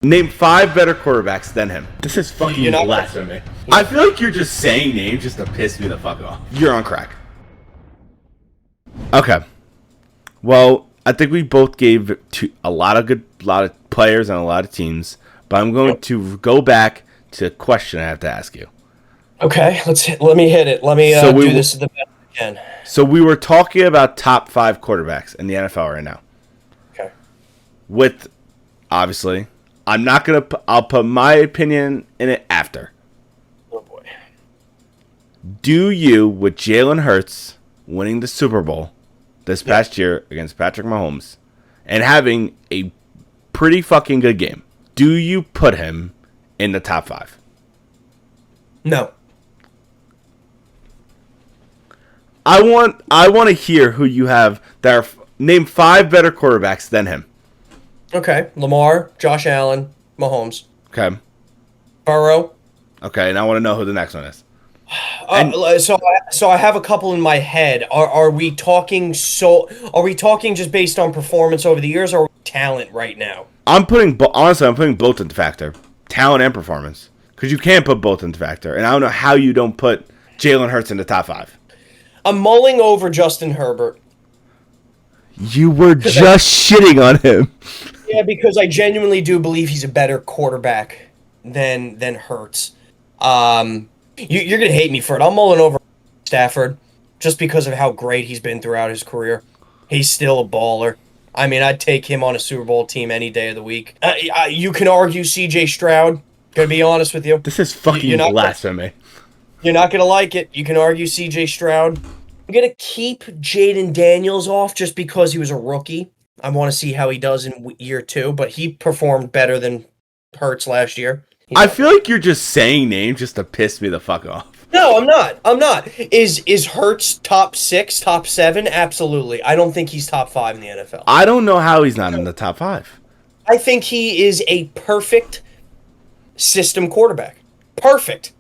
Name 5 better quarterbacks than him. This is fucking blasphemy. I feel like you're just saying names just to piss me the fuck off. You're on crack. Okay. Well, I think we both gave a lot of players and a lot of teams, but I'm going to go back to a question I have to ask you. Okay, let me hit it. Let me do this the best I can. So we were talking about top 5 quarterbacks in the NFL right now. Okay. With, obviously, I'm not going to... I'll put my opinion in it after. Oh, boy. Do you, with Jalen Hurts winning the Super Bowl this past year against Patrick Mahomes and having a pretty fucking good game, do you put him in the top 5? No. I want to hear who you have that are... Name 5 better quarterbacks than him. Okay, Lamar, Josh Allen, Mahomes. Okay. Burrow. Okay, and I want to know who the next one is. So I have a couple in my head. Are we talking just based on performance over the years, or talent right now? I'm putting both into factor, talent and performance, because you can't put both into factor, and I don't know how you don't put Jalen Hurts in the top 5. I'm mulling over Justin Herbert. You were just shitting on him. Yeah, because I genuinely do believe he's a better quarterback than Hurts. You're going to hate me for it. I'm mulling over Stafford just because of how great he's been throughout his career. He's still a baller. I mean, I'd take him on a Super Bowl team any day of the week. You can argue C.J. Stroud. Going to be honest with you. This is fucking blasphemy. You're not going to like it. You can argue C.J. Stroud. I'm going to keep Jaden Daniels off just because he was a rookie. I want to see how he does in year 2, but he performed better than Hurts last year. I feel like you're just saying names just to piss me the fuck off. No, I'm not. Is Hurts top 6, top 7? Absolutely. I don't think he's top 5 in the NFL. I don't know how he's not in the top 5. I think he is a perfect system quarterback. Perfect.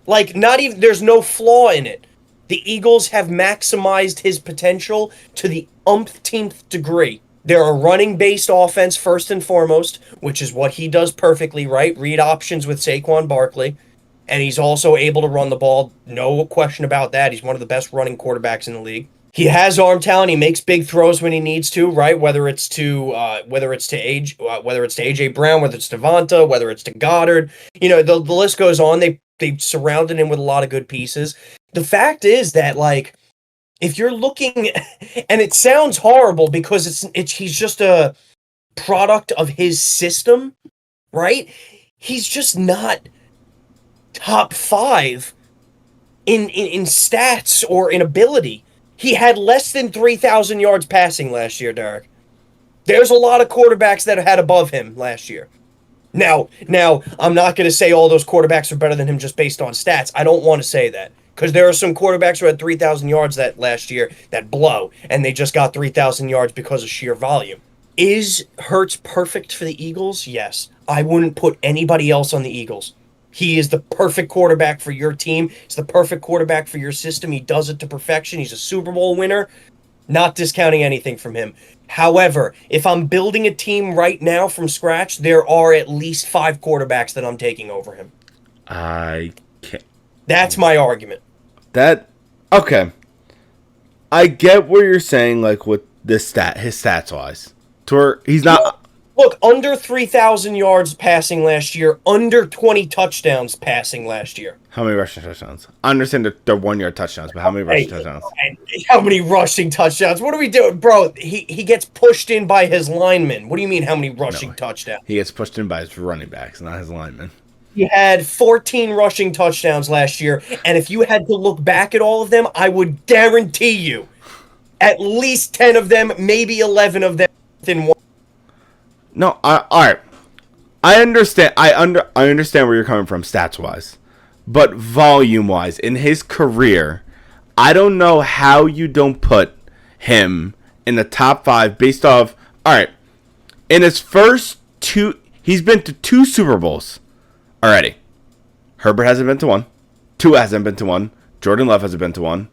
Like, not even, there's no flaw in it. The Eagles have maximized his potential to the umpteenth degree. They're a running-based offense first and foremost, which is what he does perfectly, right? Read options with Saquon Barkley. And he's also able to run the ball. No question about that. He's one of the best running quarterbacks in the league. He has arm talent. He makes big throws when he needs to, right? Whether it's to AJ Brown, whether it's to Devonta, whether it's to Goddard. You know, the list goes on. They surrounded him with a lot of good pieces. The fact is that, like, if you're looking, and it sounds horrible because he's just a product of his system, right? He's just not top 5 in stats or in ability. He had less than 3,000 yards passing last year, Derek. There's a lot of quarterbacks that had above him last year. Now, I'm not going to say all those quarterbacks are better than him just based on stats. I don't want to say that. Because there are some quarterbacks who had 3,000 yards that last year that blow, and they just got 3,000 yards because of sheer volume. Is Hurts perfect for the Eagles? Yes. I wouldn't put anybody else on the Eagles. He is the perfect quarterback for your team. He's the perfect quarterback for your system. He does it to perfection. He's a Super Bowl winner. Not discounting anything from him. However, if I'm building a team right now from scratch, there are at least 5 quarterbacks that I'm taking over him. I can't. That's my argument. Okay. I get what you're saying, like with his stats wise. To where he's not. Look, under 3,000 yards passing last year, under 20 touchdowns passing last year. How many rushing touchdowns? I understand they're 1-yard touchdowns, but how many rushing touchdowns? How many rushing touchdowns? What are we doing? Bro, he gets pushed in by his linemen. What do you mean, how many rushing touchdowns? He gets pushed in by his running backs, not his linemen. He had 14 rushing touchdowns last year, and if you had to look back at all of them, I would guarantee you at least 10 of them, maybe 11 of them within one. No, all right. I understand. I understand where you're coming from stats wise, but volume wise, in his career, I don't know how you don't put him in the top 5 based off. All right, in his first 2, he's been to 2 Super Bowls already. Herbert hasn't been to 1. Tua hasn't been to 1. Jordan Love hasn't been to 1.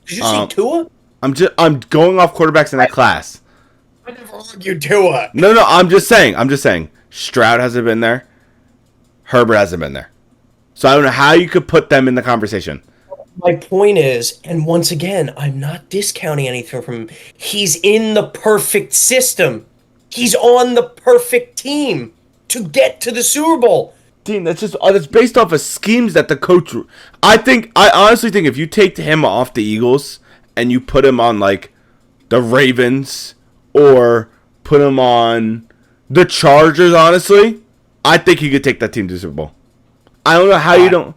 Did you see Tua? I'm going off quarterbacks in that class. I never argued Tua. No, I'm just saying. Stroud hasn't been there. Herbert hasn't been there. So I don't know how you could put them in the conversation. My point is, and once again, I'm not discounting anything from him. He's in the perfect system. He's on the perfect team to get to the Super Bowl. Dean, that's based off of schemes that the coach. I honestly think if you take him off the Eagles and you put him on like the Ravens or put him on the Chargers, honestly, I think he could take that team to the Super Bowl. I don't know how you don't.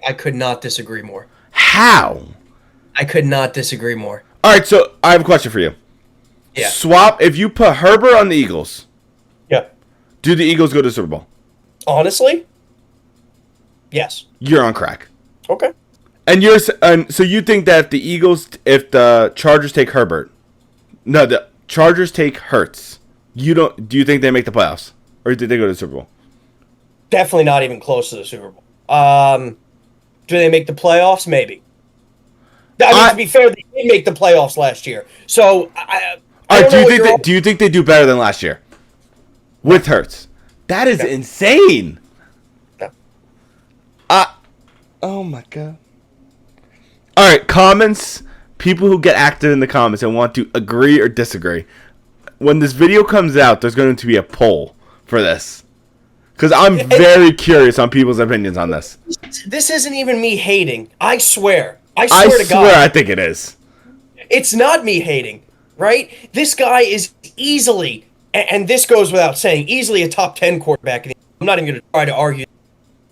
I could not disagree more. How? I could not disagree more. All right, so I have a question for you. Yeah. Swap if you put Herbert on the Eagles. Yeah. Do the Eagles go to the Super Bowl? Honestly, yes. You're on crack. Okay. And so you think that if the Chargers take Herbert, no, the Chargers take Hurts. Do you think they make the playoffs, or did they go to the Super Bowl? Definitely not even close to the Super Bowl. Do they make the playoffs? Maybe. To be fair, they did make the playoffs last year. So, do you think they do better than last year with Hurts? That is insane. No. Oh my god. All right, comments. People who get active in the comments and want to agree or disagree. When this video comes out, there's going to be a poll for this. Because I'm very curious on people's opinions on this. This isn't even me hating. I swear. I I swear to God. I think it is. It's not me hating, right? This guy is easily, and this goes without saying, easily a top 10 quarterback. I'm not even going to try to argue.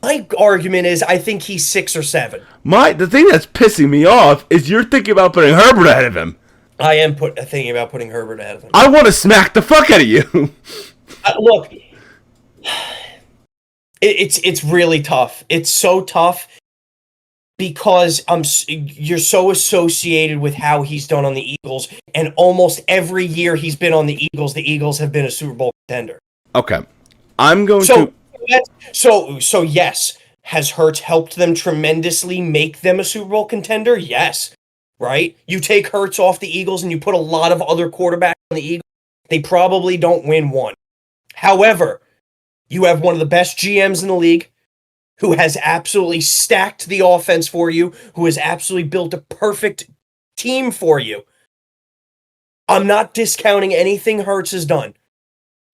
My argument is I think he's 6 or 7. The thing that's pissing me off is you're thinking about putting Herbert ahead of him. I am thinking about putting Herbert ahead of him. I want to smack the fuck out of you. Look, it's really tough. It's so tough because you're so associated with how he's done on the Eagles, and almost every year he's been on the Eagles have been a Super Bowl contender. Okay, I'm going to. So yes, has Hurts helped them tremendously make them a Super Bowl contender? Yes, right? You take Hurts off the Eagles and you put a lot of other quarterbacks on the Eagles, they probably don't win one. However, you have one of the best GMs in the league who has absolutely stacked the offense for you, who has absolutely built a perfect team for you. I'm not discounting anything Hurts has done.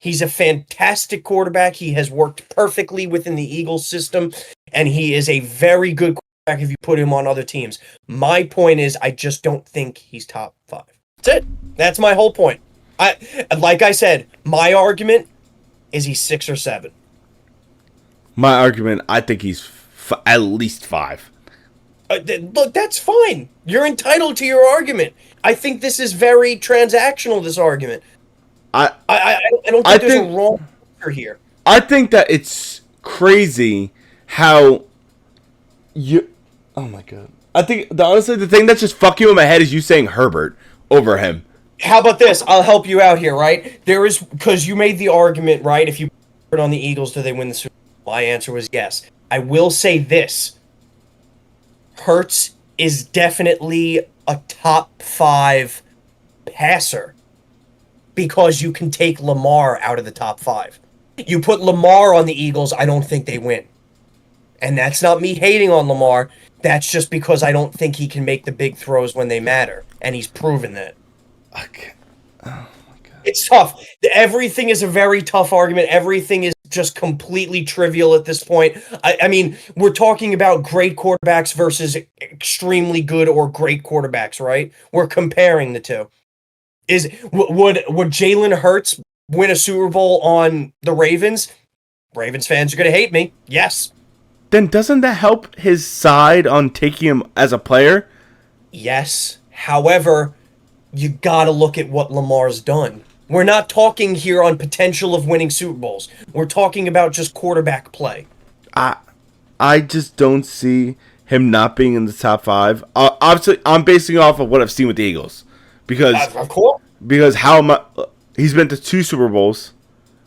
He's a fantastic quarterback. He has worked perfectly within the Eagles system, and he is a very good quarterback if you put him on other teams. My point is, I just don't think he's top 5. That's it. That's my whole point. Like I said, my argument is he's 6 or 7. My argument, I think he's at least 5. Look, that's fine. You're entitled to your argument. I think this is very transactional, this argument. I don't think there's a wrong answer here. I think that it's crazy how you... Oh my god. I think, honestly, the thing that's just fucking with my head is you saying Herbert over him. How about this? I'll help you out here, right? Because you made the argument, right? If you put on the Eagles, do they win the Super Bowl? My answer was yes. I will say this. Hurts is definitely a top 5 passer because you can take Lamar out of the top 5. You put Lamar on the Eagles, I don't think they win. And that's not me hating on Lamar. That's just because I don't think he can make the big throws when they matter. And he's proven that. Okay. Oh my god. It's tough. Everything is a very tough argument. Everything is just completely trivial at this point. I mean, we're talking about great quarterbacks versus extremely good or great quarterbacks, right? We're comparing the two. Would Jalen Hurts win a Super Bowl on the Ravens? Ravens fans are going to hate me. Yes. Then doesn't that help his side on taking him as a player? Yes. However, you got to look at what Lamar's done. We're not talking here on potential of winning Super Bowls. We're talking about just quarterback play. I just don't see him not being in the top 5. Obviously, I'm basing off of what I've seen with the Eagles. Because of course. Because he's been to 2 Super Bowls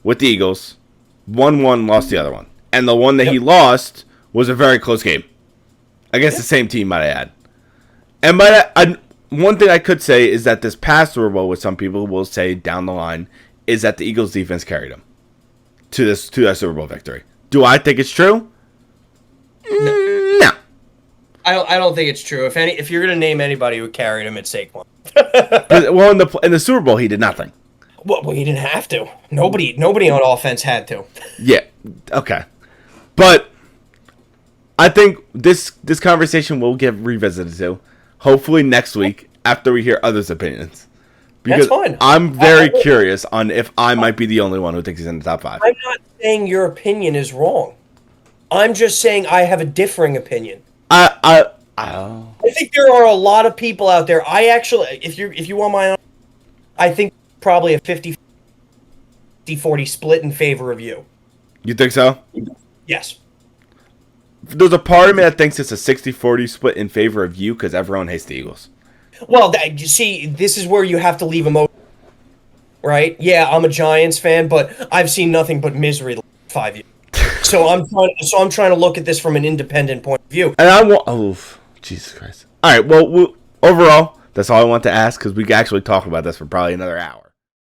with the Eagles. Won one, lost the other one. And the one that he lost was a very close game. Against the same team, might I add. And one thing I could say is that this past Super Bowl, which some people will say down the line, is that the Eagles defense carried him. to that Super Bowl victory. Do I think it's true? No. I don't think it's true. If you're gonna name anybody who carried him, it's Saquon. Well, in the Super Bowl, he did nothing. Well, he didn't have to. Nobody on offense had to. Yeah. Okay. But I think this conversation will get revisited to. Hopefully next week after we hear others' opinions. Because That's fine. I'm very curious on if I might be the only one who thinks he's in the top 5. I'm not saying your opinion is wrong. I'm just saying I have a differing opinion. I think there are a lot of people out there. I actually, if you want my own, I think probably a 50-40 split in favor of you. You think so? Yes. There's a part of me that thinks it's a 60-40 split in favor of you because everyone hates the Eagles. Well, you see, this is where you have to leave them open, right? Yeah, I'm a Giants fan, but I've seen nothing but misery the last 5 years. So I'm trying to look at this from an independent point of view. And I want, Jesus Christ. All right, well, overall, that's all I want to ask because we can actually talk about this for probably another hour.